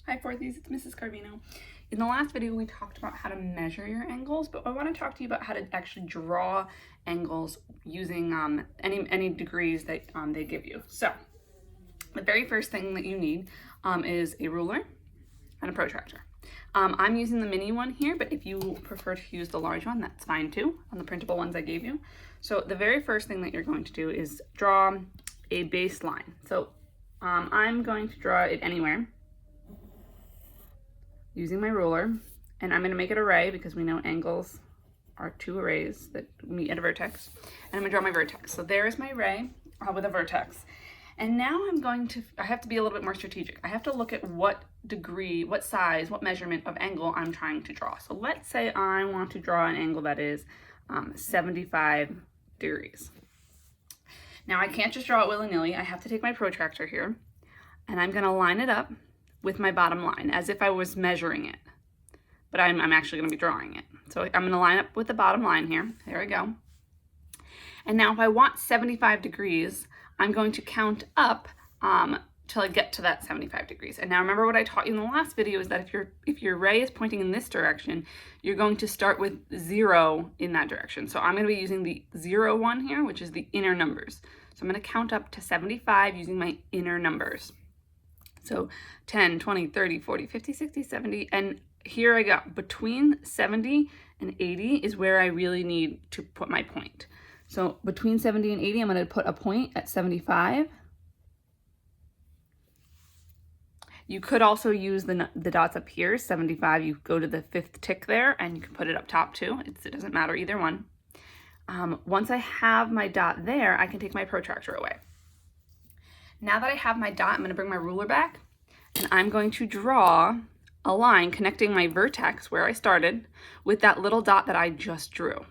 Hi Fourthies, it's Mrs. Carvino. In the last video we talked about how to measure your angles, but I want to talk to you about how to actually draw angles using any degrees that they give you. So the very first thing that you need is a ruler and a protractor. I'm using the mini one here, but if you prefer to use the large one, that's fine too, on the printable ones I gave you. So the very first thing that you're going to do is draw a baseline. So I'm going to draw it anywhere using my ruler, and I'm going to make it a ray because we know angles are two arrays that meet at a vertex. And I'm going to draw my vertex. So there is my ray with a vertex. And now I have to be a little bit more strategic. I have to look at what degree, what size, what measurement of angle I'm trying to draw. So let's say I want to draw an angle that is 75 degrees. Now I can't just draw it willy-nilly. I have to take my protractor here, and I'm going to line it up with my bottom line as if I was measuring it, but I'm actually going to be drawing it. So I'm going to line up with the bottom line here. There we go. And now if I want 75 degrees, I'm going to count up till I get to that 75 degrees. And now remember what I taught you in the last video is that if your ray is pointing in this direction, you're going to start with 0 in that direction. So I'm going to be using the 0 one here, which is the inner numbers. So I'm going to count up to 75 using my inner numbers. So 10, 20, 30, 40, 50, 60, 70, and here I go. Between 70 and 80 is where I really need to put my point. So between 70 and 80, I'm going to put a point at 75. You could also use the dots up here, 75, you go to the 5th tick there, and you can put it up top too. It doesn't matter either one. Once I have my dot there, I can take my protractor away. Now that I have my dot, I'm going to bring my ruler back, and I'm going to draw a line connecting my vertex where I started with that little dot that I just drew.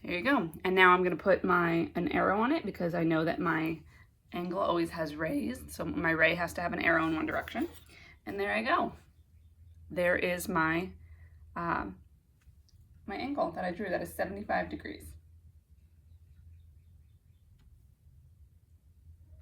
There you go. And now I'm going to put an arrow on it because I know that my angle always has rays, so my ray has to have an arrow in one direction. And there I go. There is my my angle that I drew. That is 75 degrees.